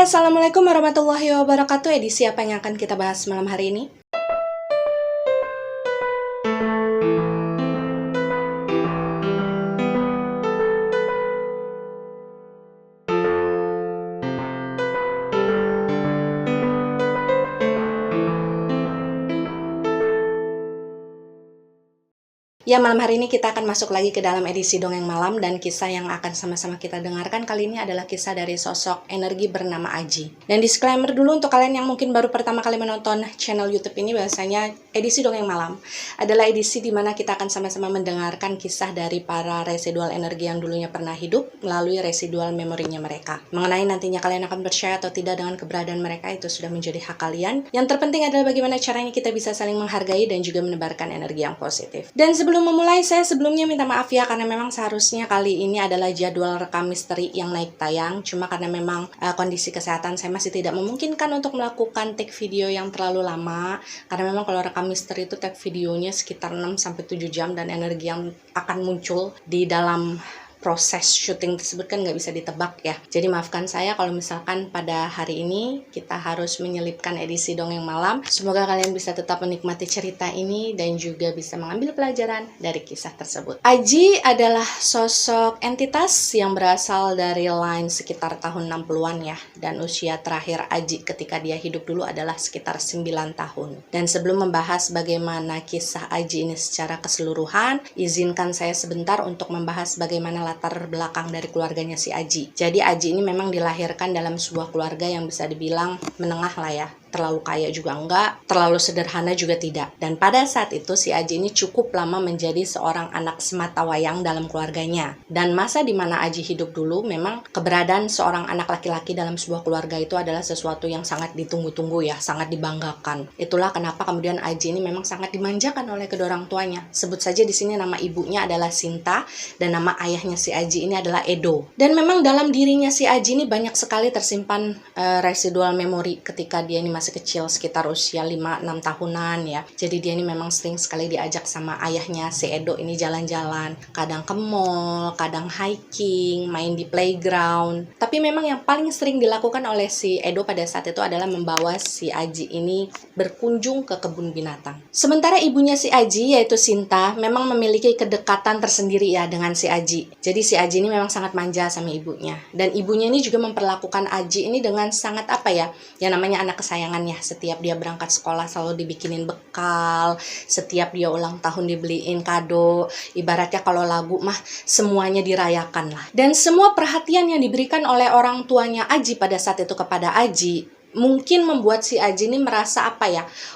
Assalamualaikum warahmatullahi wabarakatuh. Edisi apa yang akan kita bahas malam hari ini? Ya, malam hari ini kita akan masuk lagi ke dalam edisi Dongeng Malam, dan kisah yang akan sama-sama kita dengarkan kali ini adalah kisah dari sosok energi bernama Aji. Dan disclaimer dulu untuk kalian yang mungkin baru pertama kali menonton channel YouTube ini, bahwasanya edisi Dongeng Malam adalah edisi di mana kita akan sama-sama mendengarkan kisah dari para residual energi yang dulunya pernah hidup melalui residual memorinya mereka. Mengenai nantinya kalian akan percaya atau tidak dengan keberadaan mereka, itu sudah menjadi hak kalian. Yang terpenting adalah bagaimana caranya kita bisa saling menghargai dan juga menebarkan energi yang positif. Dan sebelum memulai, saya sebelumnya minta maaf ya, karena memang seharusnya kali ini adalah jadwal rekam misteri yang naik tayang. Cuma karena memang kondisi kesehatan saya masih tidak memungkinkan untuk melakukan take video yang terlalu lama. Karena memang kalau rekam misteri itu take videonya sekitar 6-7 jam, dan energi yang akan muncul di dalam proses syuting tersebut kan nggak bisa ditebak ya. Jadi maafkan saya kalau misalkan pada hari ini kita harus menyelipkan edisi Dongeng Malam. Semoga kalian bisa tetap menikmati cerita ini dan juga bisa mengambil pelajaran dari kisah tersebut. Aji adalah sosok entitas yang berasal dari line sekitar tahun 60-an ya. Dan usia terakhir Aji ketika dia hidup dulu adalah sekitar 9 tahun. Dan sebelum membahas bagaimana kisah Aji ini secara keseluruhan, izinkan saya sebentar untuk membahas bagaimana latar belakang dari keluarganya si Aji. Jadi Aji ini memang dilahirkan dalam sebuah keluarga yang bisa dibilang menengah lah ya. Terlalu kaya juga enggak, terlalu sederhana juga tidak. Dan pada saat itu si Aji ini cukup lama menjadi seorang anak sematawayang dalam keluarganya. Dan masa di mana Aji hidup dulu, memang keberadaan seorang anak laki-laki dalam sebuah keluarga itu adalah sesuatu yang sangat ditunggu-tunggu ya, sangat dibanggakan. Itulah kenapa kemudian Aji ini memang sangat dimanjakan oleh kedua orang tuanya. Sebut saja di sini nama ibunya adalah Sinta dan nama ayahnya si Aji ini adalah Edo. Dan memang dalam dirinya si Aji ini banyak sekali tersimpan residual memori ketika dia ini masih kecil, sekitar usia 5-6 tahunan ya. Jadi dia ini memang sering sekali diajak sama ayahnya si Edo ini jalan-jalan, kadang ke mall, kadang hiking, main di playground. Tapi memang yang paling sering dilakukan oleh si Edo pada saat itu adalah membawa si Aji ini berkunjung ke kebun binatang. Sementara ibunya si Aji, yaitu Sinta, memang memiliki kedekatan tersendiri ya dengan si Aji. Jadi si Aji ini memang sangat manja sama ibunya. Dan ibunya ini juga memperlakukan Aji ini dengan sangat yang namanya anak kesayangan ya. Setiap dia berangkat sekolah selalu dibikinin bekal, setiap dia ulang tahun dibeliin kado. Ibaratnya kalau lagu mah semuanya dirayakan lah. Dan semua perhatian yang diberikan oleh orang tuanya Aji pada saat itu kepada Aji mungkin membuat si Aji ini merasa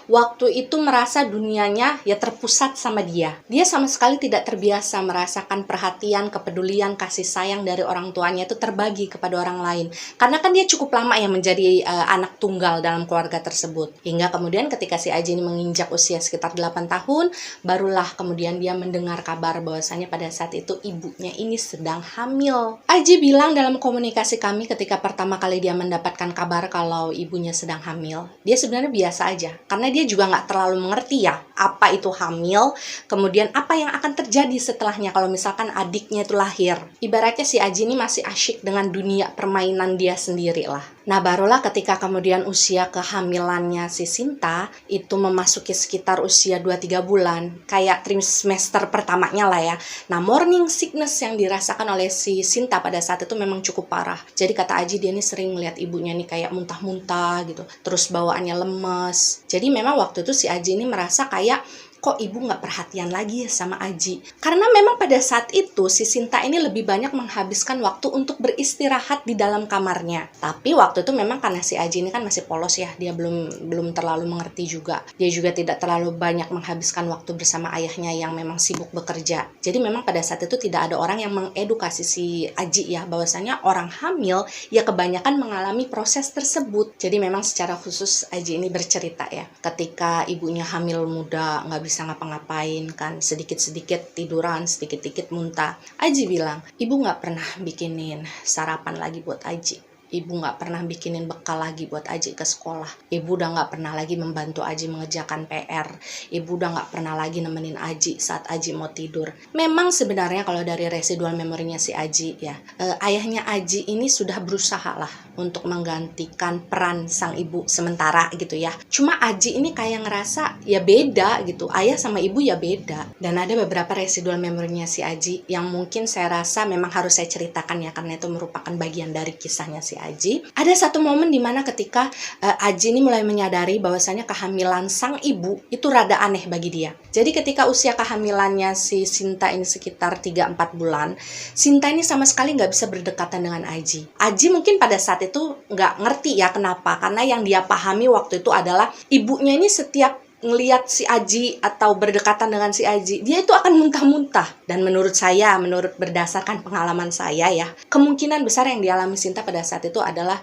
waktu itu merasa dunianya ya terpusat sama dia. Dia sama sekali tidak terbiasa merasakan perhatian, kepedulian, kasih sayang dari orang tuanya itu terbagi kepada orang lain. Karena kan dia cukup lama ya menjadi anak tunggal dalam keluarga tersebut. Hingga kemudian ketika si Aji ini menginjak usia sekitar 8 tahun, barulah kemudian dia mendengar kabar bahwasanya pada saat itu ibunya ini sedang hamil. Aji bilang dalam komunikasi kami ketika pertama kali dia mendapatkan kabar kalau ibunya sedang hamil, dia sebenarnya biasa aja, karena dia juga nggak terlalu mengerti ya apa itu hamil, kemudian apa yang akan terjadi setelahnya kalau misalkan adiknya itu lahir. Ibaratnya si Aji ini masih asyik dengan dunia permainan dia sendiri lah. Nah barulah ketika kemudian usia kehamilannya si Sinta itu memasuki sekitar usia 2-3 bulan, kayak trimester pertamanya lah ya. Nah morning sickness yang dirasakan oleh si Sinta pada saat itu memang cukup parah. Jadi kata Aji, dia ini sering melihat ibunya nih kayak muntah-muntah gitu, terus bawaannya lemes. Jadi memang waktu itu si Aji ini merasa kayak kok ibu nggak perhatian lagi sama Aji. Karena memang pada saat itu si Sinta ini lebih banyak menghabiskan waktu untuk beristirahat di dalam kamarnya. Tapi waktu itu memang karena si Aji ini kan masih polos ya, dia belum terlalu mengerti juga. Dia juga tidak terlalu banyak menghabiskan waktu bersama ayahnya yang memang sibuk bekerja. Jadi memang pada saat itu tidak ada orang yang mengedukasi si Aji ya, bahwasanya orang hamil ya kebanyakan mengalami proses tersebut. Jadi memang secara khusus Aji ini bercerita ya, ketika ibunya hamil muda nggak bisa ngapa-ngapain kan, sedikit-sedikit tiduran, sedikit-sedikit muntah. Aji bilang, ibu nggak pernah bikinin sarapan lagi buat Aji. Ibu nggak pernah bikinin bekal lagi buat Aji ke sekolah. Ibu udah nggak pernah lagi membantu Aji mengerjakan PR. Ibu udah nggak pernah lagi nemenin Aji saat Aji mau tidur. Memang sebenarnya kalau dari residual memorinya si Aji ya, ayahnya Aji ini sudah berusaha lah untuk menggantikan peran sang ibu sementara gitu ya. Cuma Aji ini kayak ngerasa ya beda gitu, ayah sama ibu ya beda. Dan ada beberapa residual memorinya si Aji yang mungkin saya rasa memang harus saya ceritakan ya, karena itu merupakan bagian dari kisahnya si Aji. Ada satu momen dimana ketika Aji ini mulai menyadari bahwasannya kehamilan sang ibu itu rada aneh bagi dia. Jadi ketika usia kehamilannya si Sinta ini sekitar 3-4 bulan, Sinta ini sama sekali nggak bisa berdekatan dengan Aji. Aji mungkin pada saat itu nggak ngerti ya kenapa, karena yang dia pahami waktu itu adalah ibunya ini setiap ngelihat si Aji atau berdekatan dengan si Aji, dia itu akan muntah-muntah. Dan menurut saya, menurut berdasarkan pengalaman saya ya, kemungkinan besar yang dialami Sinta pada saat itu adalah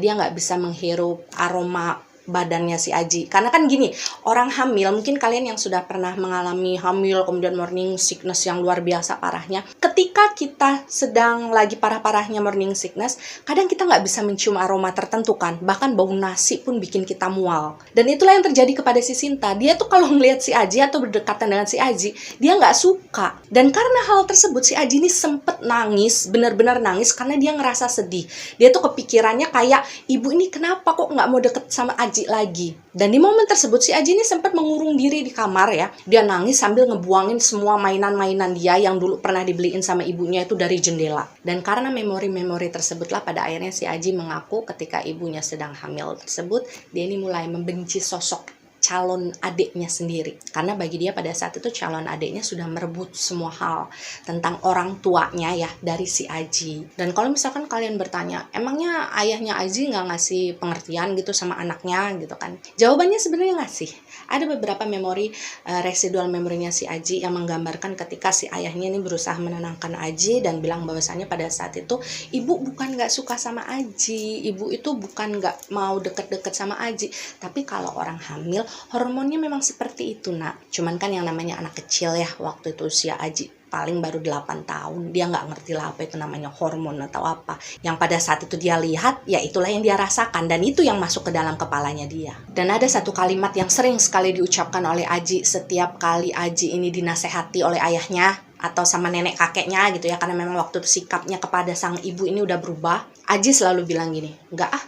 dia nggak bisa menghirup aroma badannya si Aji. Karena kan gini, orang hamil, mungkin kalian yang sudah pernah mengalami hamil kemudian morning sickness yang luar biasa parahnya, ketika kita sedang lagi parah-parahnya morning sickness, kadang kita nggak bisa mencium aroma tertentu kan, bahkan bau nasi pun bikin kita mual. Dan itulah yang terjadi kepada si Sinta. Dia tuh kalau ngelihat si Aji atau berdekatan dengan si Aji, dia nggak suka. Dan karena hal tersebut si Aji ini sempet nangis, benar-benar nangis karena dia ngerasa sedih. Dia tuh kepikirannya kayak, ibu ini kenapa kok nggak mau deket sama Aji lagi. Dan di momen tersebut si Aji ini sempat mengurung diri di kamar ya. Dia nangis sambil ngebuangin semua mainan-mainan dia yang dulu pernah dibeliin sama ibunya itu dari jendela. Dan karena memori-memori tersebutlah pada akhirnya si Aji mengaku ketika ibunya sedang hamil tersebut, dia ini mulai membenci sosok calon adiknya sendiri. Karena bagi dia pada saat itu calon adiknya sudah merebut semua hal tentang orang tuanya ya dari si Aji. Dan kalau misalkan kalian bertanya, emangnya ayahnya Aji nggak ngasih pengertian gitu sama anaknya gitu kan? Jawabannya sebenarnya ngasih. Ada beberapa memori, residual memorinya si Aji yang menggambarkan ketika si ayahnya ini berusaha menenangkan Aji dan bilang bahwasannya pada saat itu ibu bukan nggak suka sama Aji, ibu itu bukan nggak mau deket-deket sama Aji, tapi kalau orang hamil hormonnya memang seperti itu nak. Cuman kan yang namanya anak kecil ya, waktu itu usia Aji paling baru 8 tahun, dia nggak ngerti lah apa itu namanya hormon atau apa. Yang pada saat itu dia lihat, ya itulah yang dia rasakan, dan itu yang masuk ke dalam kepalanya dia. Dan ada satu kalimat yang sering sekali diucapkan oleh Aji setiap kali Aji ini dinasehati oleh ayahnya atau sama nenek kakeknya gitu ya, karena memang waktu itu sikapnya kepada sang ibu ini udah berubah. Aji selalu bilang gini, enggak ah,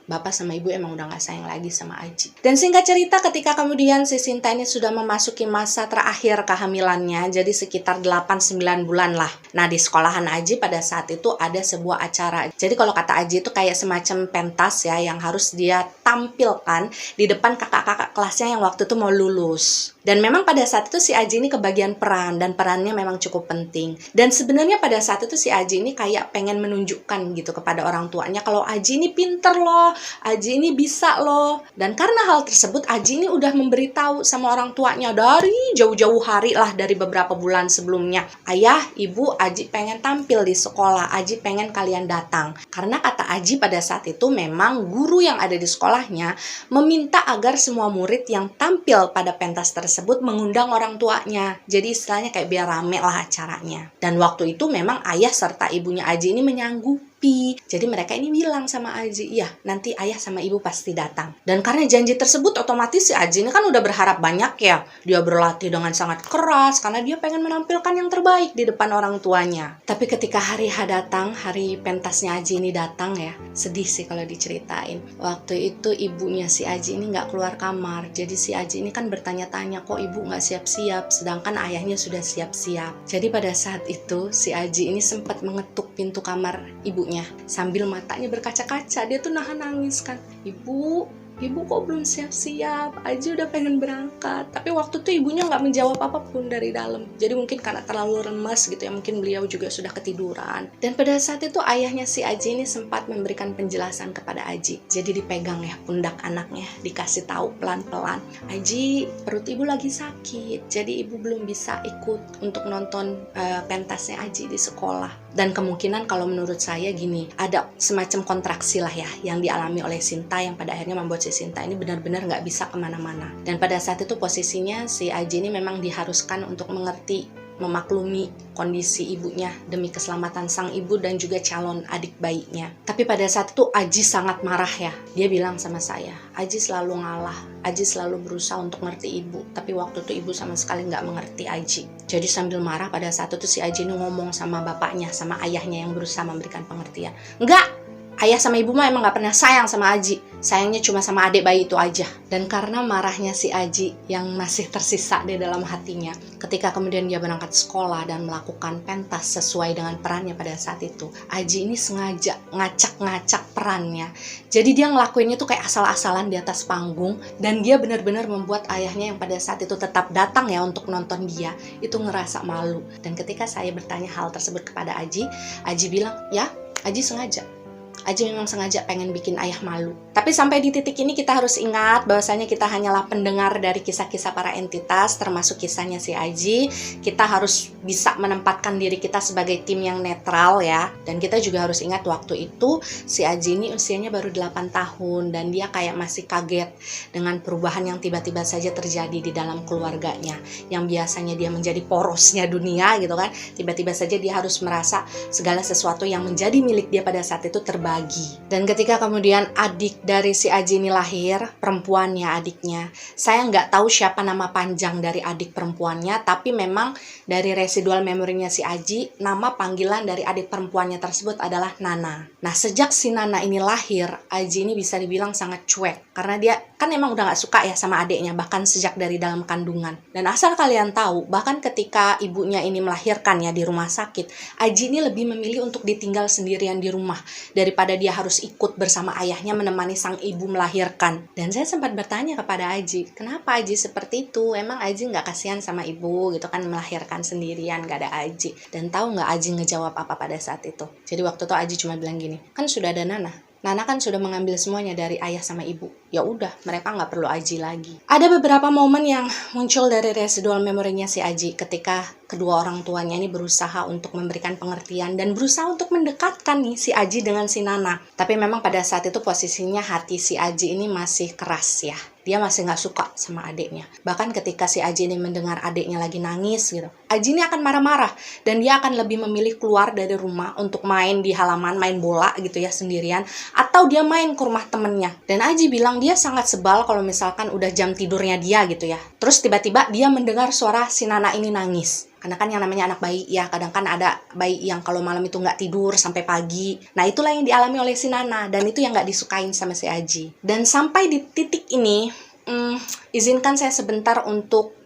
Bapak sama Ibu emang udah gak sayang lagi sama Aji. Dan singkat cerita ketika kemudian si Sinta ini sudah memasuki masa terakhir kehamilannya, jadi sekitar 8-9 bulan lah. Nah di sekolahan Aji pada saat itu ada sebuah acara. Jadi kalau kata Aji itu kayak semacam pentas ya, yang harus dia tampilkan di depan kakak-kakak kelasnya yang waktu itu mau lulus. Dan memang pada saat itu si Aji ini kebagian peran, dan perannya memang cukup penting. Dan sebenarnya pada saat itu si Aji ini kayak pengen menunjukkan gitu kepada orang tuanya kalau Aji ini pinter loh, Aji ini bisa loh. Dan karena hal tersebut Aji ini udah memberitahu sama orang tuanya dari jauh-jauh hari lah, dari beberapa bulan sebelumnya. Ayah, ibu, Aji pengen tampil di sekolah, Aji pengen kalian datang. Karena kata Aji pada saat itu memang guru yang ada di sekolahnya meminta agar semua murid yang tampil pada pentas tersebut mengundang orang tuanya. Jadi istilahnya kayak biar rame lah acaranya. Dan waktu itu memang ayah serta ibunya Aji ini menyanggupi. Jadi mereka ini bilang sama Aji, iya nanti ayah sama ibu pasti datang. Dan karena janji tersebut otomatis si Aji ini kan udah berharap banyak ya. Dia berlatih dengan sangat keras karena dia pengen menampilkan yang terbaik di depan orang tuanya. Tapi ketika hari H datang, hari pentasnya Aji ini datang ya, sedih sih kalau diceritain. Waktu itu ibunya si Aji ini nggak keluar kamar. Jadi si Aji ini kan bertanya-tanya, kok ibu nggak siap-siap sedangkan ayahnya sudah siap-siap. Jadi pada saat itu si Aji ini sempat mengetuk pintu kamar ibunya sambil matanya berkaca-kaca. Dia tuh nahan nangis kan, ibu kok belum siap-siap, Aji udah pengen berangkat. Tapi waktu itu ibunya nggak menjawab apapun dari dalam. Jadi mungkin karena terlalu lemas gitu ya, mungkin beliau juga sudah ketiduran. Dan pada saat itu ayahnya si Aji ini sempat memberikan penjelasan kepada Aji. Jadi dipegang ya pundak anaknya, dikasih tahu pelan-pelan, Aji perut ibu lagi sakit, jadi ibu belum bisa ikut untuk nonton pentasnya Aji di sekolah. Dan kemungkinan kalau menurut saya gini, ada semacam kontraksi lah ya yang dialami oleh Sinta, yang pada akhirnya membuat si Sinta ini benar-benar nggak bisa kemana-mana. Dan pada saat itu posisinya si Aji ini memang diharuskan untuk mengerti memaklumi kondisi ibunya demi keselamatan sang ibu dan juga calon adik bayinya. Tapi pada saat itu Aji sangat marah ya. Dia bilang sama saya, Aji selalu ngalah, Aji selalu berusaha untuk ngerti ibu, tapi waktu itu ibu sama sekali nggak mengerti Aji. Jadi sambil marah pada saat itu si Aji ini ngomong sama bapaknya, sama ayahnya yang berusaha memberikan pengertian. Enggak! Ayah sama ibu mah emang gak pernah sayang sama Aji. Sayangnya cuma sama adik bayi itu aja. Dan karena marahnya si Aji yang masih tersisa di dalam hatinya, ketika kemudian dia berangkat sekolah dan melakukan pentas sesuai dengan perannya pada saat itu, Aji ini sengaja ngacak-ngacak perannya. Jadi dia ngelakuinnya tuh kayak asal-asalan di atas panggung, dan dia benar-benar membuat ayahnya yang pada saat itu tetap datang ya untuk nonton dia, itu ngerasa malu. Dan ketika saya bertanya hal tersebut kepada Aji bilang, ya Aji sengaja. Aji memang sengaja pengen bikin ayah malu. Tapi sampai di titik ini kita harus ingat bahwasanya kita hanyalah pendengar dari kisah-kisah para entitas, termasuk kisahnya si Aji. Kita harus bisa menempatkan diri kita sebagai tim yang netral ya. Dan kita juga harus ingat waktu itu si Aji ini usianya baru 8 tahun dan dia kayak masih kaget dengan perubahan yang tiba-tiba saja terjadi di dalam keluarganya. Yang biasanya dia menjadi porosnya dunia gitu kan. Tiba-tiba saja dia harus merasa segala sesuatu yang menjadi milik dia pada saat itu terbagi. Dan ketika kemudian adik dari si Aji ini lahir, perempuannya adiknya, saya nggak tahu siapa nama panjang dari adik perempuannya, tapi memang dari residual memorinya si Aji, nama panggilan dari adik perempuannya tersebut adalah Nana. Nah, sejak si Nana ini lahir, Aji ini bisa dibilang sangat cuek, karena dia kan emang udah nggak suka ya sama adiknya, bahkan sejak dari dalam kandungan. Dan asal kalian tahu, bahkan ketika ibunya ini melahirkan ya di rumah sakit, Aji ini lebih memilih untuk ditinggal sendirian di rumah, daripada dia harus ikut bersama ayahnya menemani sang ibu melahirkan. Dan saya sempat bertanya kepada Aji, kenapa Aji seperti itu? Emang Aji nggak kasihan sama ibu gitu kan melahirkan sendirian, nggak ada Aji? Dan tahu nggak Aji ngejawab apa pada saat itu? Jadi waktu itu Aji cuma bilang gini, kan sudah ada Nana. Nana kan sudah mengambil semuanya dari ayah sama ibu. Ya udah, mereka nggak perlu Aji lagi. Ada beberapa momen yang muncul dari residual memorinya si Aji ketika kedua orang tuanya ini berusaha untuk memberikan pengertian dan berusaha untuk mendekatkan nih si Aji dengan si Nana. Tapi memang pada saat itu posisinya hati si Aji ini masih keras ya. Dia masih nggak suka sama adiknya. Bahkan ketika si Aji ini mendengar adiknya lagi nangis gitu, Aji ini akan marah-marah dan dia akan lebih memilih keluar dari rumah untuk main di halaman, main bola gitu ya sendirian, atau dia main ke rumah temennya. Dan Aji bilang dia sangat sebal kalau misalkan udah jam tidurnya dia gitu ya. Terus tiba-tiba dia mendengar suara si Nana ini nangis. Karena kan yang namanya anak bayi ya, kadang kan ada bayi yang kalau malam itu nggak tidur sampai pagi. Nah itulah yang dialami oleh si Nana, dan itu yang nggak disukain sama si Aji. Dan sampai di titik ini, izinkan saya sebentar untuk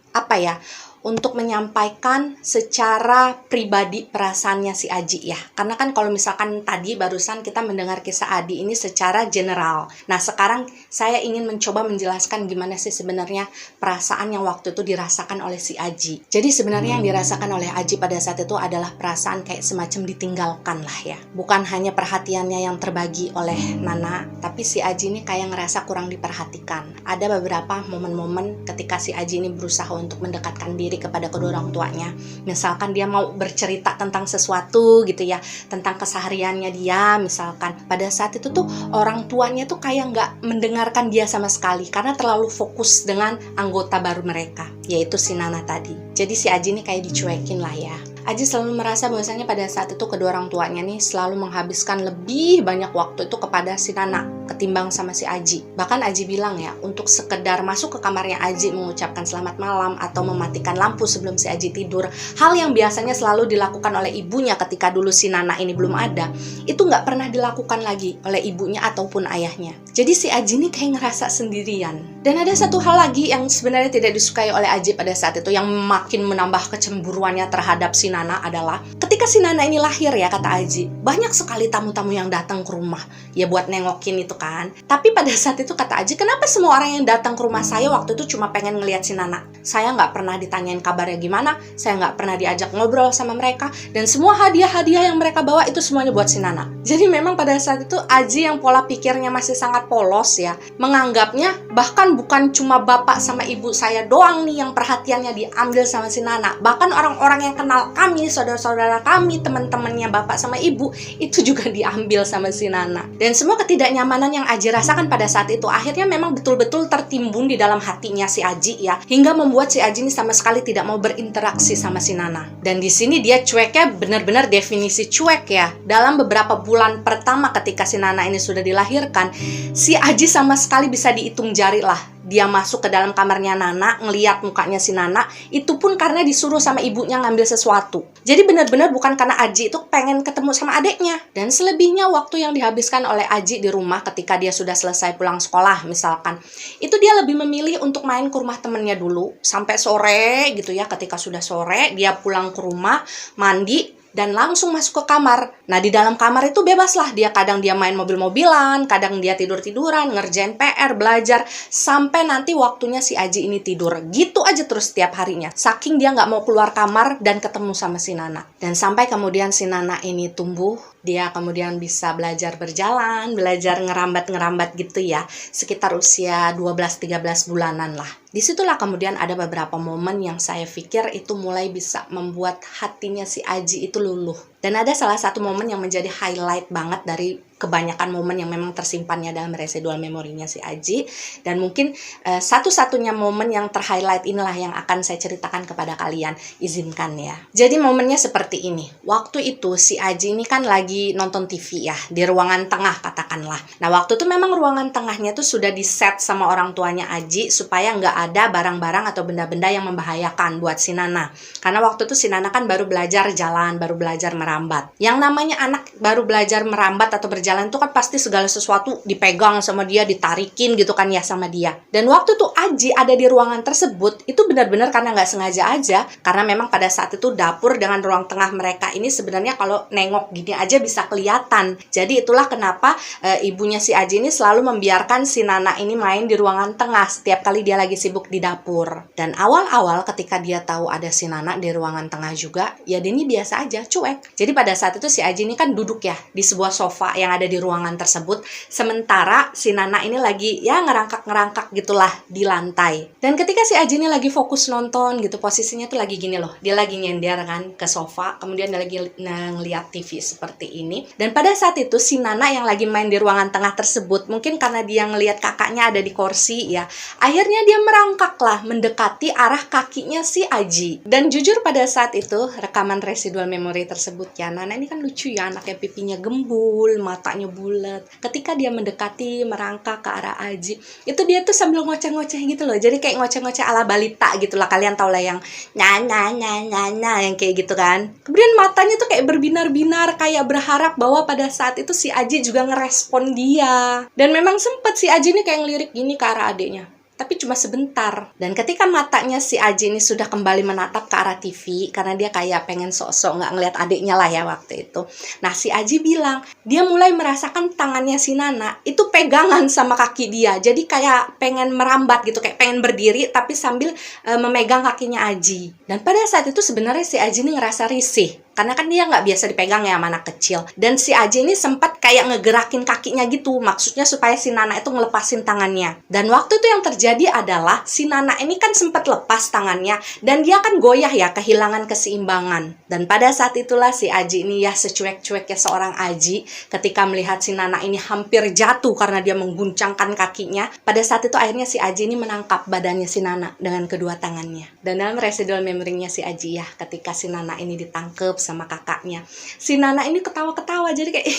untuk menyampaikan secara pribadi perasaannya si Aji ya. Karena kan kalau misalkan tadi barusan kita mendengar kisah Adi ini secara general. Nah sekarang saya ingin mencoba menjelaskan gimana sih sebenarnya perasaan yang waktu itu dirasakan oleh si Aji. Jadi sebenarnya yang dirasakan oleh Aji pada saat itu adalah perasaan kayak semacam ditinggalkan lah ya. Bukan hanya perhatiannya yang terbagi oleh Nana, tapi si Aji ini kayak ngerasa kurang diperhatikan. Ada beberapa momen-momen ketika si Aji ini berusaha untuk mendekatkan diri kepada kedua orang tuanya. Misalkan dia mau bercerita tentang sesuatu gitu ya, tentang kesehariannya dia misalkan. Pada saat itu tuh orang tuanya tuh kayak nggak mendengarkan dia sama sekali karena terlalu fokus dengan anggota baru mereka, yaitu si Nana tadi. Jadi si Aji ini kayak dicuekin lah ya. Aji selalu merasa bahwasanya pada saat itu kedua orang tuanya nih selalu menghabiskan lebih banyak waktu itu kepada si Nana ketimbang sama si Aji. Bahkan Aji bilang ya, untuk sekedar masuk ke kamarnya Aji mengucapkan selamat malam atau mematikan lampu sebelum si Aji tidur, hal yang biasanya selalu dilakukan oleh ibunya ketika dulu si Nana ini belum ada, itu nggak pernah dilakukan lagi oleh ibunya ataupun ayahnya. Jadi si Aji ini kayak ngerasa sendirian. Dan ada satu hal lagi yang sebenarnya tidak disukai oleh Aji pada saat itu yang makin menambah kecemburuannya terhadap si Nana adalah ketika si Nana ini lahir ya, kata Aji, banyak sekali tamu-tamu yang datang ke rumah ya buat nengokin itu kan. Tapi pada saat itu kata Aji, kenapa semua orang yang datang ke rumah saya waktu itu cuma pengen ngelihat si Nana? Saya nggak pernah ditanyain kabarnya gimana, saya nggak pernah diajak ngobrol sama mereka, dan semua hadiah-hadiah yang mereka bawa itu semuanya buat si Nana. Jadi memang pada saat itu Aji yang pola pikirnya masih sangat polos ya, menganggapnya bahkan bukan cuma bapak sama ibu saya doang nih yang perhatiannya diambil sama si Nana, bahkan orang-orang yang kenal kami, saudara-saudara kami, teman-temannya bapak sama ibu, itu juga diambil sama si Nana. Dan semua ketidaknyamanan yang Aji rasakan pada saat itu akhirnya memang betul-betul tertimbun di dalam hatinya si Aji ya, hingga membuat si Aji ini sama sekali tidak mau berinteraksi sama si Nana. Dan di sini dia cueknya benar-benar definisi cuek ya. Dalam beberapa bulan pertama ketika si Nana ini sudah dilahirkan, si Aji sama sekali bisa dihitung jari lah. Dia masuk ke dalam kamarnya Nana, ngeliat mukanya si Nana, itu pun karena disuruh sama ibunya ngambil sesuatu. Jadi benar-benar bukan karena Aji itu pengen ketemu sama adeknya. Dan selebihnya waktu yang dihabiskan oleh Aji di rumah ketika dia sudah selesai pulang sekolah misalkan, itu dia lebih memilih untuk main ke rumah temennya dulu sampai sore gitu ya. Ketika sudah sore dia pulang ke rumah, mandi, dan langsung masuk ke kamar. Nah, di dalam kamar itu bebas lah. Kadang dia main mobil-mobilan, kadang dia tidur-tiduran, ngerjain PR, belajar, sampai nanti waktunya si Aji ini tidur. Gitu aja terus setiap harinya. Saking dia nggak mau keluar kamar dan ketemu sama si Nana. Dan sampai kemudian si Nana ini tumbuh, dia kemudian bisa belajar berjalan, belajar ngerambat-ngerambat gitu ya. Sekitar usia 12-13 bulanan lah. Disitulah kemudian ada beberapa momen yang saya pikir itu mulai bisa membuat hatinya si Aji itu luluh. Dan ada salah satu momen yang menjadi highlight banget dari kebanyakan momen yang memang tersimpannya dalam residual memorinya si Aji. Dan mungkin satu-satunya momen yang terhighlight inilah yang akan saya ceritakan kepada kalian. Izinkan ya. Jadi momennya seperti ini. Waktu itu si Aji ini kan lagi nonton TV ya, di ruangan tengah katakanlah. Nah waktu itu memang ruangan tengahnya tuh sudah di-set sama orang tuanya Aji supaya nggak ada barang-barang atau benda-benda yang membahayakan buat si Nana. Karena waktu itu si Nana kan baru belajar jalan, baru belajar merambat. Yang namanya anak baru belajar merambat atau berjalan itu kan pasti segala sesuatu dipegang sama dia, ditarikin gitu kan ya sama dia. Dan waktu tuh Aji ada di ruangan tersebut, itu benar-benar karena nggak sengaja aja. Karena memang pada saat itu dapur dengan ruang tengah mereka ini sebenarnya kalau nengok gini aja bisa kelihatan. Jadi itulah kenapa ibunya si Aji ini selalu membiarkan si Nana ini main di ruangan tengah setiap kali dia lagi sibuk di dapur. Dan awal-awal ketika dia tahu ada si Nana di ruangan tengah juga, ya dia ini biasa aja, cuek. Jadi pada saat itu si Aji ini kan duduk ya di sebuah sofa yang ada di ruangan tersebut, sementara si Nana ini lagi ya ngerangkak-ngerangkak gitulah di lantai. Dan ketika si Aji ini lagi fokus nonton gitu, posisinya tuh lagi gini loh, dia lagi nyender kan ke sofa, kemudian dia lagi ngeliat TV seperti ini. Dan pada saat itu si Nana yang lagi main di ruangan tengah tersebut, mungkin karena dia ngeliat kakaknya ada di kursi ya, akhirnya dia merangkak lah mendekati arah kakinya si Aji. Dan jujur pada saat itu rekaman residual memory tersebut ya, Nana ini kan lucu ya, anaknya pipinya gembul, matanya bulat. Ketika dia mendekati, merangkak ke arah Aji, itu dia tuh sambil ngoceh-ngoceh gitu loh. Jadi kayak ngoceh-ngoceh ala balita gitu lah. Kalian tau lah yang nyanya yang kayak gitu kan. Kemudian matanya tuh kayak berbinar-binar, kayak berharap bahwa pada saat itu si Aji juga ngerespon dia. Dan memang sempet si Aji ini kayak ngelirik gini ke arah adiknya, tapi cuma sebentar. Dan ketika matanya si Aji ini sudah kembali menatap ke arah TV, karena dia kayak pengen sok-sok nggak ngeliat adiknya lah ya waktu itu. Nah si Aji bilang, dia mulai merasakan tangannya si Nana itu pegangan sama kaki dia. Jadi kayak pengen merambat gitu, kayak pengen berdiri tapi sambil memegang kakinya Aji. Dan pada saat itu sebenarnya si Aji ini ngerasa risih. Karena kan dia nggak biasa dipegang ya sama anak kecil. Dan si Aji ini sempat kayak ngegerakin kakinya gitu. Maksudnya supaya si Nana itu ngelepasin tangannya. Dan waktu itu yang terjadi adalah si Nana ini kan sempat lepas tangannya. Dan dia kan goyah ya, kehilangan keseimbangan. Dan pada saat itulah si Aji ini ya secuek-cueknya seorang Aji. Ketika melihat si Nana ini hampir jatuh karena dia mengguncangkan kakinya. Pada saat itu akhirnya si Aji ini menangkap badannya si Nana dengan kedua tangannya. Dan dalam residual memory-nya si Aji ya, ketika si Nana ini ditangkep sama kakaknya, si Nana ini ketawa-ketawa, jadi kayak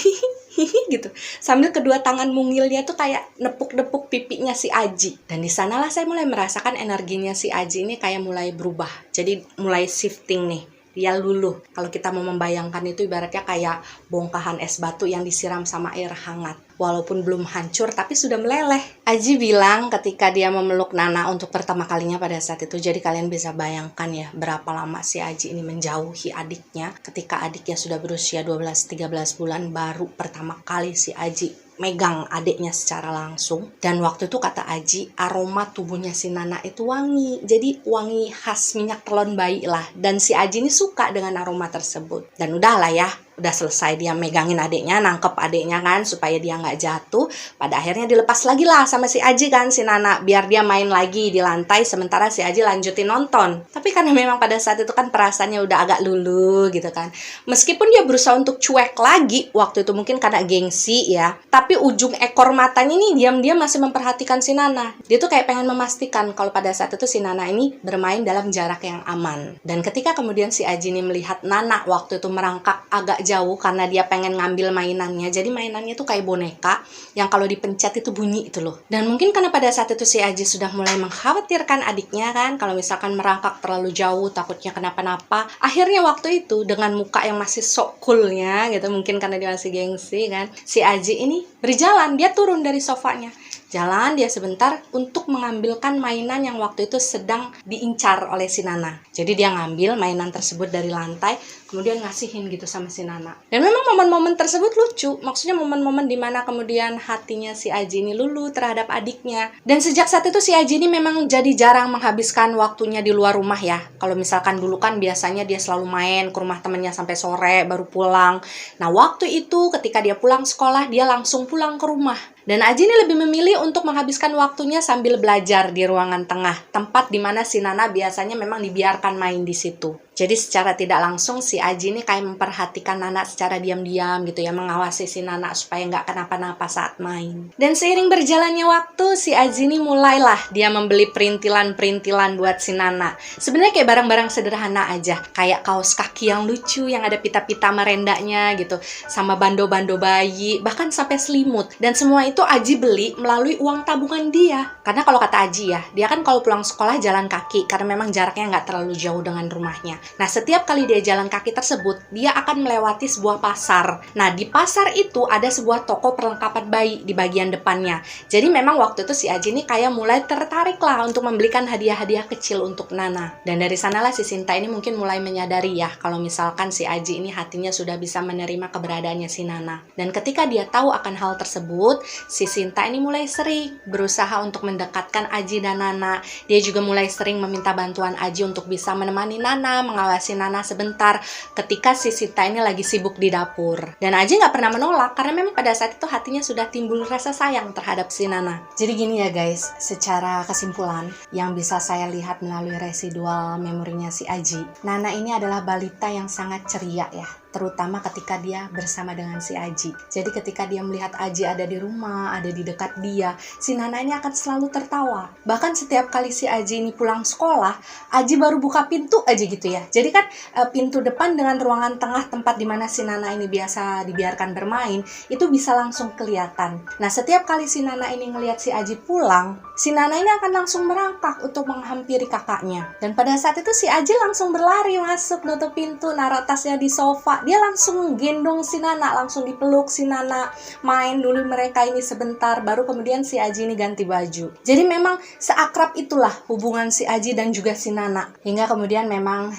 gitu, sambil kedua tangan mungilnya tuh kayak nepuk-nepuk pipinya si Aji. Dan di sanalah saya mulai merasakan energinya si Aji ini kayak mulai berubah, jadi mulai shifting nih. Dia luluh. Kalau kita mau membayangkan itu ibaratnya kayak bongkahan es batu yang disiram sama air hangat. Walaupun belum hancur tapi sudah meleleh. Aji bilang ketika dia memeluk Nana untuk pertama kalinya pada saat itu, jadi kalian bisa bayangkan ya berapa lama si Aji ini menjauhi adiknya. Ketika adiknya sudah berusia 12-13 bulan, baru pertama kali si Aji megang adiknya secara langsung. Dan waktu itu kata Aji, aroma tubuhnya si Nana itu wangi. Jadi wangi khas minyak telon bayi lah. Dan si Aji ini suka dengan aroma tersebut. Dan udahlah ya, Udah selesai dia megangin adiknya, nangkep adiknya kan supaya dia nggak jatuh. Pada akhirnya dilepas lagi lah sama si Aji kan, si Nana, biar dia main lagi di lantai sementara si Aji lanjutin nonton. Tapi karena memang pada saat itu kan perasaannya udah agak lulu gitu kan. Meskipun dia berusaha untuk cuek lagi waktu itu mungkin karena gengsi ya, tapi ujung ekor matanya ini diam-diam masih memperhatikan si Nana. Dia tuh kayak pengen memastikan kalau pada saat itu si Nana ini bermain dalam jarak yang aman. Dan ketika kemudian si Aji ini melihat Nana waktu itu merangkak agak jauh karena dia pengen ngambil mainannya. Jadi mainannya tuh kayak boneka yang kalau dipencet itu bunyi itu loh. Dan mungkin karena pada saat itu si Aji sudah mulai mengkhawatirkan adiknya kan, kalau misalkan merangkak terlalu jauh takutnya kenapa-napa. Akhirnya waktu itu dengan muka yang masih sok coolnya gitu, mungkin karena dia masih gengsi kan, si Aji ini berjalan, dia turun dari sofanya. Jalan dia sebentar untuk mengambilkan mainan yang waktu itu sedang diincar oleh si Nana. Jadi dia ngambil mainan tersebut dari lantai, kemudian ngasihin gitu sama si Nana. Dan memang momen-momen tersebut lucu. Maksudnya momen-momen dimana kemudian hatinya si Aji ini luluh terhadap adiknya. Dan sejak saat itu si Aji ini memang jadi jarang menghabiskan waktunya di luar rumah ya. Kalau misalkan dulu kan biasanya dia selalu main ke rumah temennya sampai sore baru pulang. Nah waktu itu ketika dia pulang sekolah dia langsung pulang ke rumah. Dan Aji ini lebih memilih untuk menghabiskan waktunya sambil belajar di ruangan tengah, tempat di mana si Nana biasanya memang dibiarkan main di situ. Jadi secara tidak langsung si Aji ini kayak memperhatikan Nana secara diam-diam gitu ya, mengawasi si Nana supaya nggak kenapa-napa saat main. Dan seiring berjalannya waktu, si Aji ini mulailah dia membeli perintilan-perintilan buat si Nana. Sebenarnya kayak barang-barang sederhana aja, kayak kaos kaki yang lucu yang ada pita-pita merendanya gitu, sama bando-bando bayi, bahkan sampai selimut. Dan semua itu Aji beli melalui uang tabungan dia. Karena kalau kata Aji ya, dia kan kalau pulang sekolah jalan kaki karena memang jaraknya nggak terlalu jauh dengan rumahnya. Nah, setiap kali dia jalan kaki tersebut, dia akan melewati sebuah pasar. Nah, di pasar itu ada sebuah toko perlengkapan bayi di bagian depannya. Jadi memang waktu itu si Aji ini kayak mulai tertarik lah untuk membelikan hadiah-hadiah kecil untuk Nana. Dan dari sanalah si Sinta ini mungkin mulai menyadari ya, kalau misalkan si Aji ini hatinya sudah bisa menerima keberadaannya si Nana. Dan ketika dia tahu akan hal tersebut, si Sinta ini mulai sering berusaha untuk mendekatkan Aji dan Nana. Dia juga mulai sering meminta bantuan Aji untuk bisa menemani Nana, mengawasi Nana sebentar ketika si Sinta ini lagi sibuk di dapur. Dan Aji nggak pernah menolak karena memang pada saat itu hatinya sudah timbul rasa sayang terhadap si Nana. Jadi gini ya guys, secara kesimpulan yang bisa saya lihat melalui residual memorinya si Aji, Nana ini adalah balita yang sangat ceria ya, terutama ketika dia bersama dengan si Aji. Jadi ketika dia melihat Aji ada di rumah, ada di dekat dia, si Nana ini akan selalu tertawa. Bahkan setiap kali si Aji ini pulang sekolah, Aji baru buka pintu aja gitu ya. Jadi kan pintu depan dengan ruangan tengah tempat di mana si Nana ini biasa dibiarkan bermain, itu bisa langsung kelihatan. Nah, setiap kali si Nana ini ngelihat si Aji pulang, si Nana ini akan langsung merangkak untuk menghampiri kakaknya. Dan pada saat itu si Aji langsung berlari masuk, nutup pintu, naruh tasnya di sofa. Dia langsung gendong si Nana, langsung dipeluk si Nana, main dulu mereka ini sebentar, baru kemudian si Aji ini ganti baju. Jadi memang seakrab itulah hubungan si Aji dan juga si Nana. Hingga kemudian memang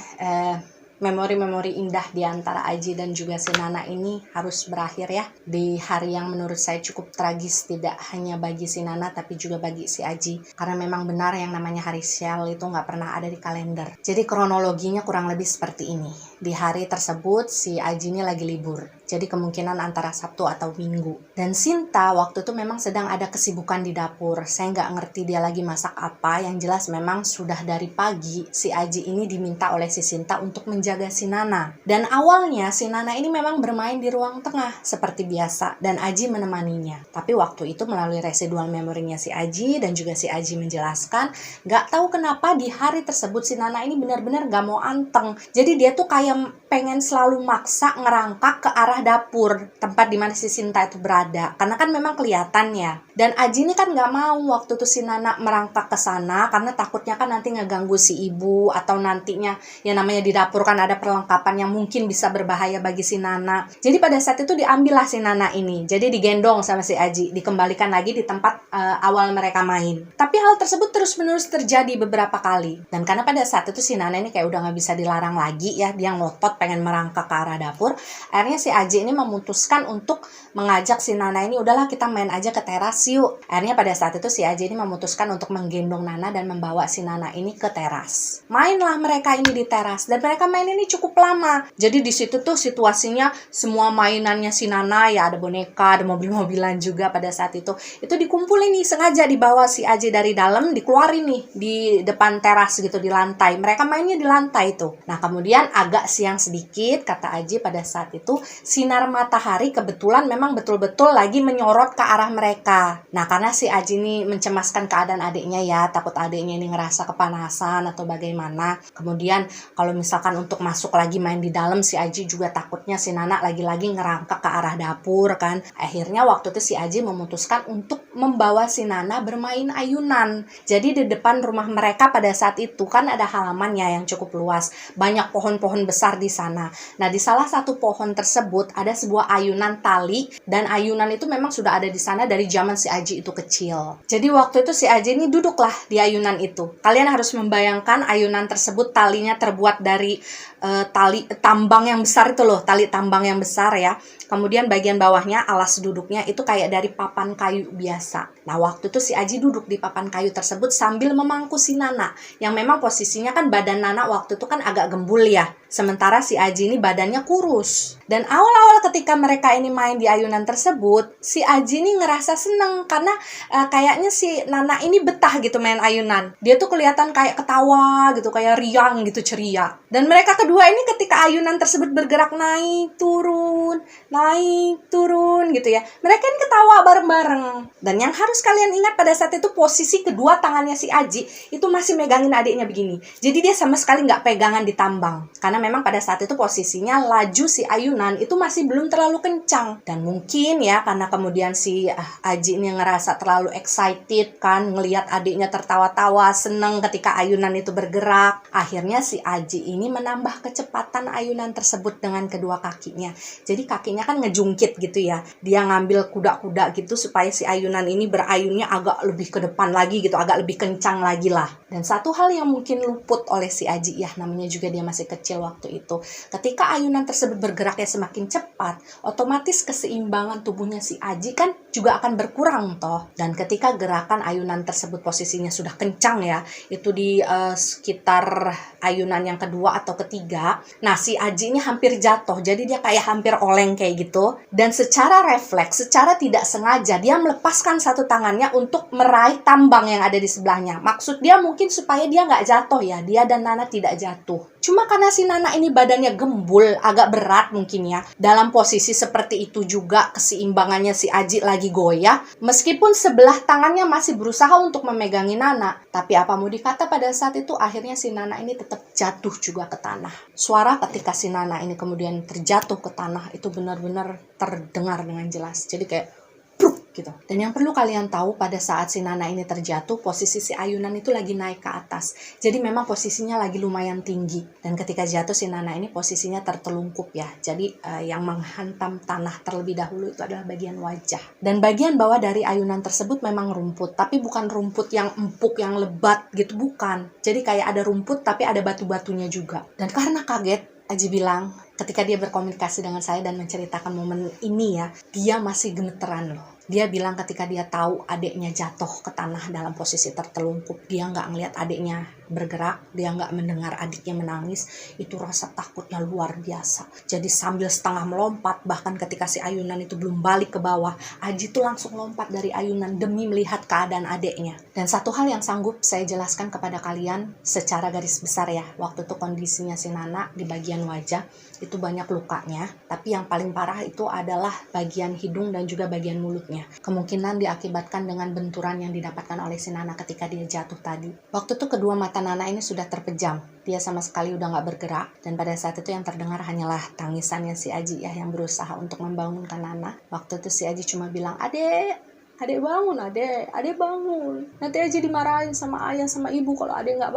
memori-memori indah di antara Aji dan juga si Nana ini harus berakhir ya, di hari yang menurut saya cukup tragis, tidak hanya bagi si Nana tapi juga bagi si Aji. Karena memang benar yang namanya hari sial itu nggak pernah ada di kalender. Jadi kronologinya kurang lebih seperti ini. Di hari tersebut si Aji ini lagi libur, jadi kemungkinan antara Sabtu atau Minggu. Dan Sinta waktu itu memang sedang ada kesibukan di dapur. Saya nggak ngerti dia lagi masak apa, yang jelas memang sudah dari pagi si Aji ini diminta oleh si Sinta untuk menjaga si Nana. Dan awalnya si Nana ini memang bermain di ruang tengah seperti biasa dan Aji menemaninya. Tapi waktu itu melalui residual memorinya si Aji dan juga si Aji menjelaskan, nggak tahu kenapa di hari tersebut si Nana ini benar-benar nggak mau anteng. Jadi dia tuh kayak pengen selalu maksa ngerangkak ke arah dapur, tempat di mana si Sinta itu berada. Karena kan memang kelihatan ya. Dan Aji ini kan nggak mau waktu itu si Nana merangkak ke sana karena takutnya kan nanti ngeganggu si ibu, atau nantinya ya namanya di dapur kan ada perlengkapan yang mungkin bisa berbahaya bagi si Nana. Jadi pada saat itu diambillah si Nana ini. Jadi digendong sama si Aji, dikembalikan lagi di tempat awal mereka main. Tapi hal tersebut terus-menerus terjadi beberapa kali. Dan karena pada saat itu si Nana ini kayak udah nggak bisa dilarang lagi ya, dia ngotot pengen merangkak ke arah dapur. Akhirnya si Aji ini memutuskan untuk mengajak si Nana ini, udahlah kita main aja ke teras yuk. Akhirnya pada saat itu si Aji ini memutuskan untuk menggendong Nana dan membawa si Nana ini ke teras. Mainlah mereka ini di teras dan mereka main ini cukup lama. Jadi di situ tuh situasinya semua mainannya si Nana ya, ada boneka, ada mobil-mobilan juga pada saat itu dikumpulin nih, sengaja dibawa si Aji dari dalam, dikeluarin nih di depan teras gitu, di lantai. Mereka mainnya di lantai tuh. Nah kemudian agak siang sedikit, kata Aji pada saat itu sinar matahari kebetulan memang betul-betul lagi menyorot ke arah mereka. Nah karena si Aji ini mencemaskan keadaan adiknya ya, takut adiknya ini ngerasa kepanasan atau bagaimana. Kemudian kalau misalkan untuk masuk lagi main di dalam, si Aji juga takutnya si Nana lagi-lagi ngerangkak ke arah dapur kan. Akhirnya waktu itu si Aji memutuskan untuk membawa si Nana bermain ayunan. Jadi di depan rumah mereka pada saat itu kan ada halamannya yang cukup luas. Banyak pohon-pohon besar di sana. Nah di salah satu pohon tersebut ada sebuah ayunan tali. Dan ayunan itu memang sudah ada di sana dari zaman si Aji itu kecil. Jadi waktu itu si Aji ini duduklah di ayunan itu. Kalian harus membayangkan ayunan tersebut talinya terbuat dari tali tambang yang besar itu loh. Tali tambang yang besar ya. Kemudian bagian bawahnya alas duduknya itu kayak dari papan kayu biasa. Nah waktu itu si Aji duduk di papan kayu tersebut sambil memangku si Nana. Yang memang posisinya kan badan Nana waktu itu kan agak gembul ya. Sementara si Aji ini badannya kurus. Dan awal-awal ketika mereka ini main di ayunan tersebut, si Aji ini ngerasa seneng. Karena kayaknya si Nana ini betah gitu main ayunan. Dia tuh kelihatan kayak ketawa gitu, kayak riang gitu, ceria. Dan mereka kedua ini ketika ayunan tersebut bergerak naik turun gitu ya. Mereka ini ketawa bareng-bareng. Dan yang harus kalian ingat pada saat itu posisi kedua tangannya si Aji itu masih megangin adiknya begini. Jadi dia sama sekali nggak pegangan di tambang. Karena memang pada saat itu posisinya laju si ayunan itu masih belum terlalu kencang. Dan mungkin ya karena kemudian si Aji ini ngerasa terlalu excited kan, ngelihat adiknya tertawa-tawa, seneng ketika ayunan itu bergerak. Akhirnya si Aji ini menambah kecepatan ayunan tersebut dengan kedua kakinya. Jadi kakinya kan ngejungkit gitu ya. Dia ngambil kuda-kuda gitu supaya si ayunan ini berayunnya agak lebih ke depan lagi gitu, agak lebih kencang lagi lah. Dan satu hal yang mungkin luput oleh si Aji ya, namanya juga dia masih kecil waktu itu. Ketika ayunan tersebut bergeraknya semakin cepat, otomatis keseimbangan tubuhnya si Aji kan juga akan berkurang toh. Dan ketika gerakan ayunan tersebut posisinya sudah kencang ya, itu di sekitar ayunan yang kedua atau ketiga, nah si Aji ini hampir jatuh. Jadi dia kayak hampir oleng kayak gitu. Dan secara refleks, secara tidak sengaja dia melepaskan satu tangannya untuk meraih tambang yang ada di sebelahnya. Maksud dia mungkin supaya dia nggak jatuh ya, dia dan Nana tidak jatuh. Cuma karena si Nana ini badannya gembul, agak berat mungkin ya. Dalam posisi seperti itu juga keseimbangannya si Aji lagi goyah. Meskipun sebelah tangannya masih berusaha untuk memegangi Nana. Tapi apa mau dikata pada saat itu akhirnya si Nana ini tetap jatuh juga ke tanah. Suara ketika si Nana ini kemudian terjatuh ke tanah itu benar-benar terdengar dengan jelas. Jadi kayak bruk gitu. Dan yang perlu kalian tahu pada saat si Nana ini terjatuh, posisi si ayunan itu lagi naik ke atas. Jadi memang posisinya lagi lumayan tinggi. Dan ketika jatuh si Nana ini posisinya tertelungkup ya. Jadi yang menghantam tanah terlebih dahulu itu adalah bagian wajah. Dan bagian bawah dari ayunan tersebut memang rumput. Tapi bukan rumput yang empuk, yang lebat gitu, bukan. Jadi kayak ada rumput tapi ada batu-batunya juga. Dan karena kaget, Aji bilang, ketika dia berkomunikasi dengan saya dan menceritakan momen ini ya, dia masih gemeteran loh. Dia bilang ketika dia tahu adiknya jatuh ke tanah dalam posisi tertelungkup, dia nggak ngelihat adiknya bergerak, dia nggak mendengar adiknya menangis, itu rasa takutnya luar biasa. Jadi sambil setengah melompat, bahkan ketika si ayunan itu belum balik ke bawah, Aji tuh langsung lompat dari ayunan demi melihat keadaan adiknya. Dan satu hal yang sanggup saya jelaskan kepada kalian secara garis besar ya, waktu itu kondisinya si Nana di bagian wajah itu banyak lukanya, tapi yang paling parah itu adalah bagian hidung dan juga bagian mulutnya. Kemungkinan diakibatkan dengan benturan yang didapatkan oleh si Nana ketika dia jatuh tadi. Waktu itu kedua mata Nana ini sudah terpejam. Dia sama sekali udah gak bergerak. Dan pada saat itu yang terdengar hanyalah tangisannya si Aji ya, yang berusaha untuk membangunkan Nana. Waktu itu si Aji cuma bilang, Adek bangun, adek bangun. Nanti aja dimarahin sama ayah sama ibu kalau adek nggak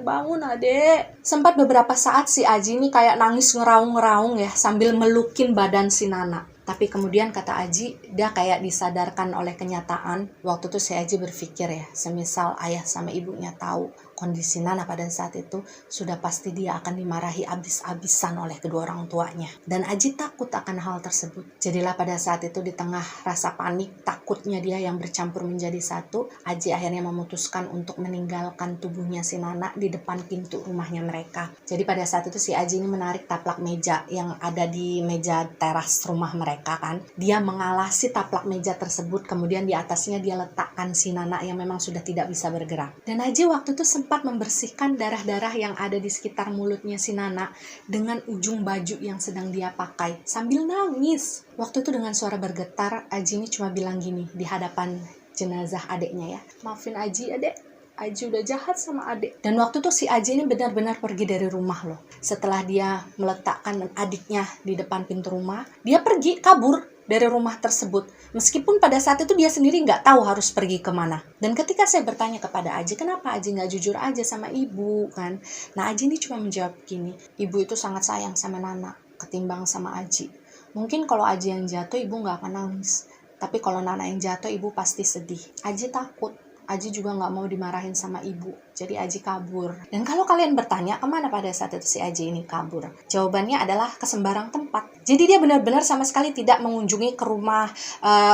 bangun adek. Sempat beberapa saat si Aji ini kayak nangis ngeraung-ngeraung ya sambil melukin badan si Nana. Tapi kemudian kata Aji, dia kayak disadarkan oleh kenyataan. Waktu itu si Aji berpikir ya, semisal ayah sama ibunya tahu Kondisi Nana pada saat itu sudah pasti dia akan dimarahi abis-abisan oleh kedua orang tuanya. Dan Aji takut akan hal tersebut. Jadilah pada saat itu di tengah rasa panik, takutnya dia yang bercampur menjadi satu, Aji akhirnya memutuskan untuk meninggalkan tubuhnya si Nana di depan pintu rumahnya mereka. Jadi pada saat itu si Aji ini menarik taplak meja yang ada di meja teras rumah mereka kan. Dia mengalasi taplak meja tersebut, kemudian di atasnya dia letakkan si Nana yang memang sudah tidak bisa bergerak. Dan Aji waktu itu sempat membersihkan darah-darah yang ada di sekitar mulutnya si Nana dengan ujung baju yang sedang dia pakai sambil nangis. Waktu itu dengan suara bergetar, Aji ini cuma bilang gini di hadapan jenazah adeknya ya, maafin Aji adek, Aji udah jahat sama adek. Dan waktu itu si Aji ini benar-benar pergi dari rumah loh. Setelah dia meletakkan adiknya di depan pintu rumah, dia pergi kabur dari rumah tersebut. Meskipun pada saat itu dia sendiri nggak tahu harus pergi kemana. Dan ketika saya bertanya kepada Aji, kenapa Aji nggak jujur aja sama ibu kan? Nah Aji ini cuma menjawab gini, ibu itu sangat sayang sama Nana ketimbang sama Aji. Mungkin kalau Aji yang jatuh ibu nggak akan nangis. Tapi kalau Nana yang jatuh ibu pasti sedih. Aji takut. Aji juga nggak mau dimarahin sama ibu. Jadi Aji kabur. Dan kalau kalian bertanya kemana pada saat itu si Aji ini kabur, jawabannya adalah ke sembarang tempat. Jadi dia benar-benar sama sekali tidak mengunjungi ke rumah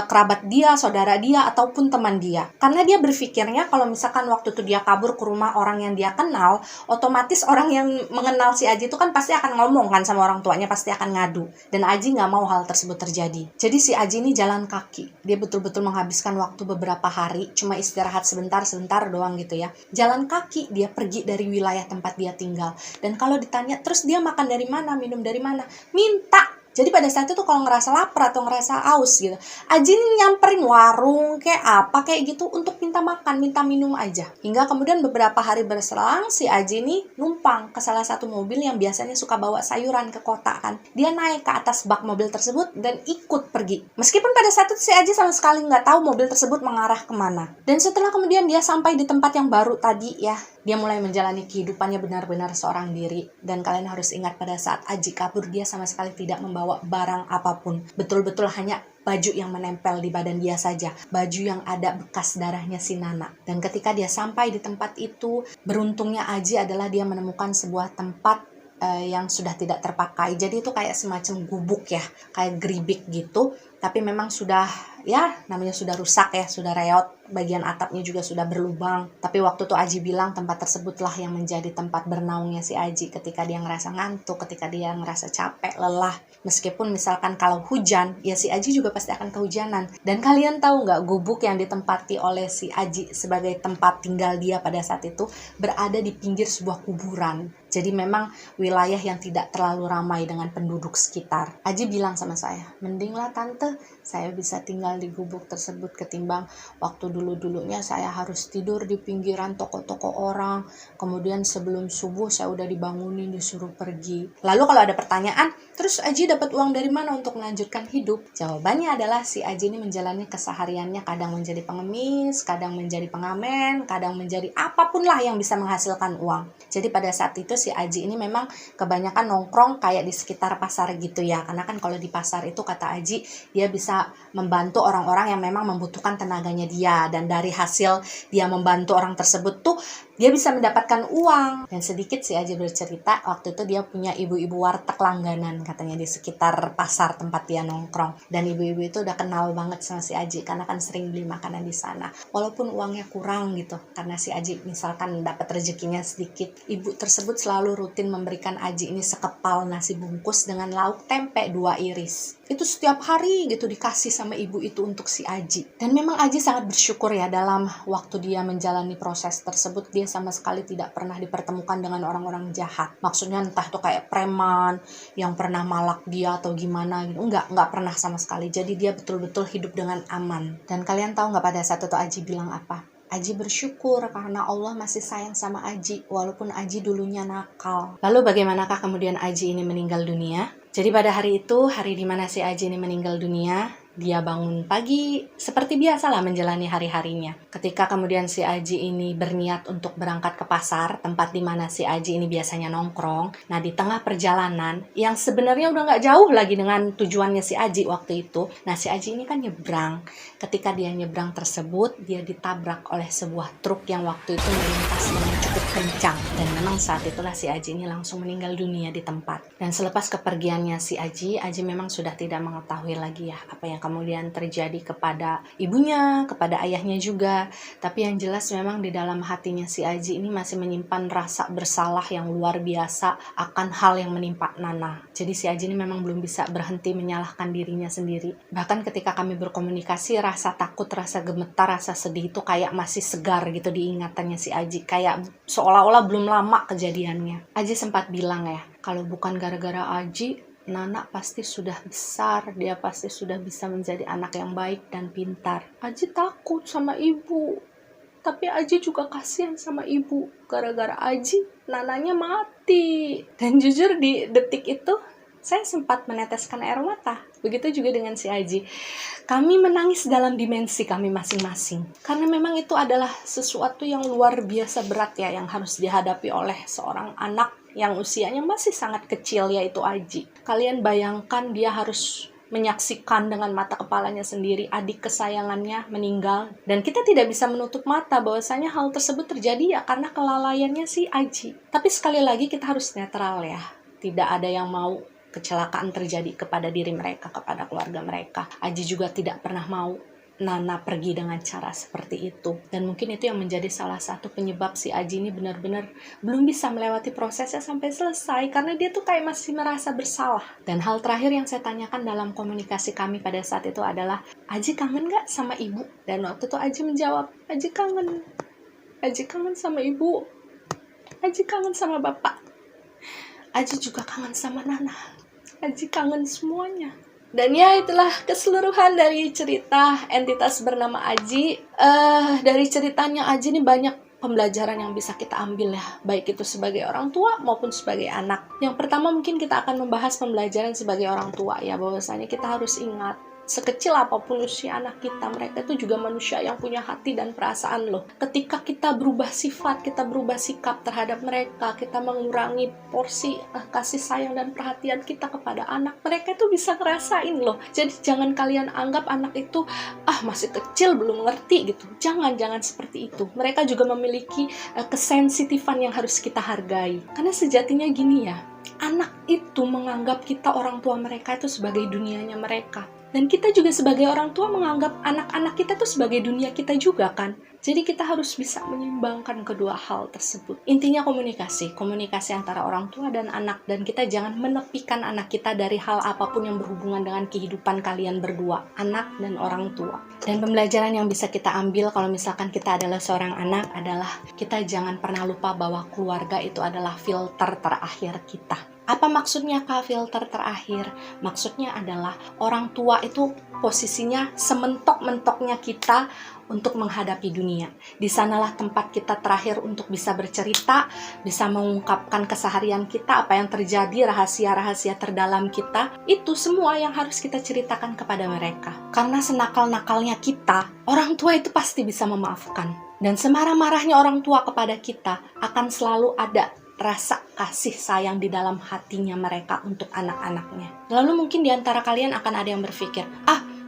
kerabat dia, saudara dia, ataupun teman dia. Karena dia berpikirnya kalau misalkan waktu itu dia kabur ke rumah orang yang dia kenal, otomatis orang yang mengenal si Aji itu kan pasti akan ngomong kan sama orang tuanya, pasti akan ngadu. Dan Aji nggak mau hal tersebut terjadi. Jadi si Aji ini jalan kaki. Dia betul-betul menghabiskan waktu beberapa hari, cuma istirahat sebentar doang gitu ya. Jalan kaki dia pergi dari wilayah tempat dia tinggal. Dan kalau ditanya, terus dia makan dari mana, minum dari mana? Minta. Jadi pada saat itu kalau ngerasa lapar atau ngerasa aus gitu, Aji ini nyamperin warung kayak apa kayak gitu untuk minta makan, minta minum aja. Hingga kemudian beberapa hari berselang si Aji ini numpang ke salah satu mobil yang biasanya suka bawa sayuran ke kota kan. Dia naik ke atas bak mobil tersebut dan ikut pergi. Meskipun pada saat itu si Aji sama sekali nggak tahu mobil tersebut mengarah kemana. Dan setelah kemudian dia sampai di tempat yang baru tadi ya, dia mulai menjalani kehidupannya benar-benar seorang diri. Dan kalian harus ingat pada saat Aji kabur, dia sama sekali tidak membawa barang apapun. Betul-betul hanya baju yang menempel di badan dia saja. Baju yang ada bekas darahnya si Nana. Dan ketika dia sampai di tempat itu, beruntungnya Aji adalah dia menemukan sebuah tempat yang sudah tidak terpakai. Jadi itu kayak semacam gubuk ya, kayak geribik gitu. Tapi memang sudah, ya namanya sudah rusak ya, sudah reot. Bagian atapnya juga sudah berlubang. Tapi waktu itu Aji bilang tempat tersebutlah yang menjadi tempat bernaungnya si Aji ketika dia ngerasa ngantuk, ketika dia ngerasa capek, lelah. Meskipun misalkan kalau hujan, ya si Aji juga pasti akan kehujanan. Dan kalian tahu nggak, gubuk yang ditempati oleh si Aji sebagai tempat tinggal dia pada saat itu berada di pinggir sebuah kuburan. Jadi memang wilayah yang tidak terlalu ramai dengan penduduk sekitar. Aji bilang sama saya, mendinglah tante saya bisa tinggal di gubuk tersebut ketimbang waktu dulu-dulunya saya harus tidur di pinggiran toko-toko orang. Kemudian sebelum subuh saya udah dibangunin disuruh pergi. Lalu kalau ada pertanyaan, terus Aji dapat uang dari mana untuk melanjutkan hidup? Jawabannya adalah si Aji ini menjalani kesehariannya kadang menjadi pengemis, kadang menjadi pengamen, kadang menjadi apapun lah yang bisa menghasilkan uang. Jadi pada saat itu si Aji ini memang kebanyakan nongkrong kayak di sekitar pasar gitu ya. Karena kan kalau di pasar itu kata Aji, dia bisa membantu orang-orang yang memang membutuhkan tenaganya dia. Dan dari hasil dia membantu orang tersebut tuh, dia bisa mendapatkan uang. Dan sedikit si Aji bercerita, waktu itu dia punya ibu-ibu warteg langganan katanya di sekitar pasar tempat dia nongkrong. Dan ibu-ibu itu udah kenal banget sama si Aji karena kan sering beli makanan di sana. Walaupun uangnya kurang gitu, karena si Aji misalkan dapat rezekinya sedikit, ibu tersebut selalu rutin memberikan Aji ini sekepal nasi bungkus dengan lauk tempe 2 iris. Itu setiap hari gitu dikasih sama ibu itu untuk si Aji. Dan memang Aji sangat bersyukur ya, dalam waktu dia menjalani proses tersebut dia sama sekali tidak pernah dipertemukan dengan orang-orang jahat. Maksudnya entah tuh kayak preman yang pernah malak dia atau gimana gitu. Enggak pernah sama sekali. Jadi dia betul-betul hidup dengan aman. Dan kalian tahu nggak pada saat itu Aji bilang apa? Aji bersyukur karena Allah masih sayang sama Aji walaupun Aji dulunya nakal. Lalu bagaimanakah kemudian Aji ini meninggal dunia? Jadi pada hari itu, hari dimana si Aji ini meninggal dunia, Dia bangun pagi seperti biasalah menjalani hari-harinya. Ketika kemudian si Aji ini berniat untuk berangkat ke pasar, tempat di mana si Aji ini biasanya nongkrong. Nah, di tengah perjalanan yang sebenarnya udah nggak jauh lagi dengan tujuannya si Aji waktu itu. Nah, si Aji ini kan nyebrang. Ketika dia nyebrang tersebut, dia ditabrak oleh sebuah truk yang waktu itu melintas dengan cukup kencang. Dan memang saat itulah si Aji ini langsung meninggal dunia di tempat. Dan selepas kepergiannya si Aji memang sudah tidak mengetahui lagi ya apa yang kemudian terjadi kepada ibunya, kepada ayahnya juga. Tapi yang jelas memang di dalam hatinya si Aji ini masih menyimpan rasa bersalah yang luar biasa akan hal yang menimpa Nana. Jadi si Aji ini memang belum bisa berhenti menyalahkan dirinya sendiri. Bahkan ketika kami berkomunikasi, rasa takut, rasa gemetar, rasa sedih itu kayak masih segar gitu di ingatannya si Aji. Kayak seolah-olah belum lama kejadiannya. Aji sempat bilang ya, kalau bukan gara-gara Aji, Nana pasti sudah besar, dia pasti sudah bisa menjadi anak yang baik dan pintar. Aji takut sama ibu, tapi Aji juga kasihan sama ibu. Gara-gara Aji, Nananya mati. Dan jujur di detik itu, saya sempat meneteskan air mata. Begitu juga dengan si Aji. Kami menangis dalam dimensi kami masing-masing. Karena memang itu adalah sesuatu yang luar biasa berat ya, yang harus dihadapi oleh seorang anak yang usianya masih sangat kecil, yaitu Aji. Kalian bayangkan dia harus menyaksikan dengan mata kepalanya sendiri adik kesayangannya meninggal. Dan kita tidak bisa menutup mata bahwasanya hal tersebut terjadi ya karena kelalaiannya si Aji. Tapi sekali lagi kita harus netral ya. Tidak ada yang mau kecelakaan terjadi kepada diri mereka, kepada keluarga mereka. Aji juga tidak pernah mau Nana pergi dengan cara seperti itu. Dan mungkin itu yang menjadi salah satu penyebab si Aji ini benar-benar belum bisa melewati prosesnya sampai selesai. Karena dia tuh kayak masih merasa bersalah. Dan hal terakhir yang saya tanyakan dalam komunikasi kami pada saat itu adalah, Aji kangen gak sama ibu? Dan waktu itu Aji menjawab, Aji kangen. Aji kangen sama ibu. Aji kangen sama bapak. Aji juga kangen sama Nana. Aji kangen semuanya. Dan ya itulah keseluruhan dari cerita entitas bernama Aji. Dari ceritanya Aji ini banyak pembelajaran yang bisa kita ambil ya. Baik itu sebagai orang tua maupun sebagai anak. Yang pertama mungkin kita akan membahas pembelajaran sebagai orang tua ya. Bahwasanya kita harus ingat, sekecil apapun usia anak kita, mereka itu juga manusia yang punya hati dan perasaan loh. Ketika kita berubah sifat, kita berubah sikap terhadap mereka, kita mengurangi porsi kasih sayang dan perhatian kita kepada anak, mereka itu bisa ngerasain loh. Jadi jangan kalian anggap anak itu masih kecil belum ngerti gitu. Jangan seperti itu. Mereka juga memiliki kesensitifan yang harus kita hargai. Karena sejatinya gini ya, anak itu menganggap kita orang tua mereka itu sebagai dunianya mereka. Dan kita juga sebagai orang tua menganggap anak-anak kita itu sebagai dunia kita juga kan. Jadi kita harus bisa menyeimbangkan kedua hal tersebut. Intinya komunikasi antara orang tua dan anak. Dan kita jangan menepikan anak kita dari hal apapun yang berhubungan dengan kehidupan kalian berdua, anak dan orang tua. Dan pembelajaran yang bisa kita ambil kalau misalkan kita adalah seorang anak adalah kita jangan pernah lupa bahwa keluarga itu adalah filter terakhir kita. Apa maksudnya Kak filter terakhir? Maksudnya adalah orang tua itu posisinya sementok-mentoknya kita untuk menghadapi dunia. Di sanalah tempat kita terakhir untuk bisa bercerita, bisa mengungkapkan keseharian kita, apa yang terjadi, rahasia-rahasia terdalam kita. Itu semua yang harus kita ceritakan kepada mereka. Karena senakal-nakalnya kita, orang tua itu pasti bisa memaafkan. Dan semarah-marahnya orang tua kepada kita akan selalu ada rasa kasih sayang di dalam hatinya mereka untuk anak-anaknya. Lalu mungkin di antara kalian akan ada yang berpikir,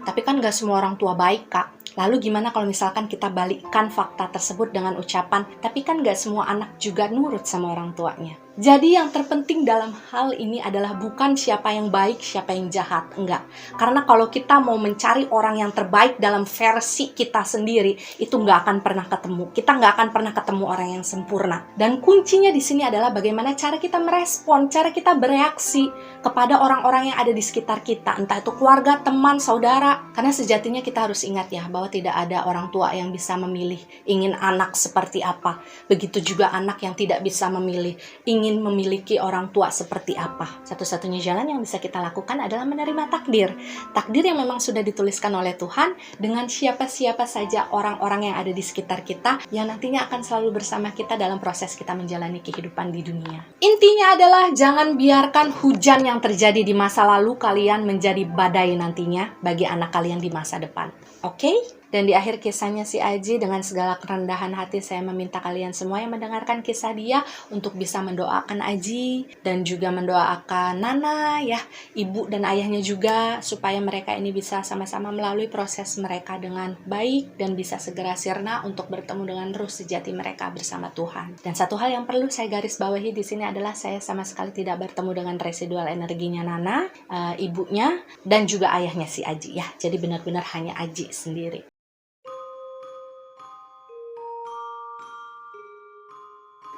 tapi kan gak semua orang tua baik Kak. Lalu gimana kalau misalkan kita balikkan fakta tersebut dengan ucapan, tapi kan gak semua anak juga nurut sama orang tuanya. Jadi yang terpenting dalam hal ini adalah bukan siapa yang baik, siapa yang jahat. Enggak. Karena kalau kita mau mencari orang yang terbaik dalam versi kita sendiri, itu nggak akan pernah ketemu. Kita nggak akan pernah ketemu orang yang sempurna. Dan kuncinya di sini adalah bagaimana cara kita merespon, cara kita bereaksi kepada orang-orang yang ada di sekitar kita. Entah itu keluarga, teman, saudara. Karena sejatinya kita harus ingat ya, bahwa tidak ada orang tua yang bisa memilih ingin anak seperti apa. Begitu juga anak yang tidak bisa memilih ingin ingin memiliki orang tua seperti apa? Satu-satunya jalan yang bisa kita lakukan adalah menerima takdir. Takdir yang memang sudah dituliskan oleh Tuhan dengan siapa-siapa saja orang-orang yang ada di sekitar kita yang nantinya akan selalu bersama kita dalam proses kita menjalani kehidupan di dunia. Intinya adalah jangan biarkan hujan yang terjadi di masa lalu kalian menjadi badai nantinya bagi anak kalian di masa depan. Oke? Dan di akhir kisahnya si Aji, dengan segala kerendahan hati saya meminta kalian semua yang mendengarkan kisah dia untuk bisa mendoakan Aji dan juga mendoakan Nana ya, ibu dan ayahnya juga, supaya mereka ini bisa sama-sama melalui proses mereka dengan baik dan bisa segera sirna untuk bertemu dengan ruh sejati mereka bersama Tuhan. Dan satu hal yang perlu saya garis bawahi di sini adalah saya sama sekali tidak bertemu dengan residual energinya Nana, ibunya dan juga ayahnya si Aji ya. Jadi benar-benar hanya Aji sendiri.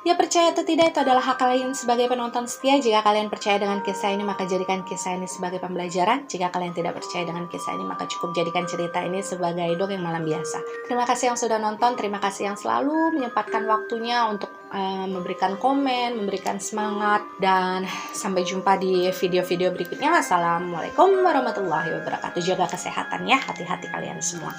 Ya, percaya atau tidak itu adalah hak kalian sebagai penonton setia. Jika kalian percaya dengan kisah ini, maka jadikan kisah ini sebagai pembelajaran. Jika kalian tidak percaya dengan kisah ini, maka cukup jadikan cerita ini sebagai dongeng malam biasa. Terima kasih yang sudah nonton, terima kasih yang selalu menyempatkan waktunya untuk memberikan komen, memberikan semangat, dan sampai jumpa di video-video berikutnya. Wassalamualaikum warahmatullahi wabarakatuh. Jaga kesehatan ya, hati-hati kalian semua.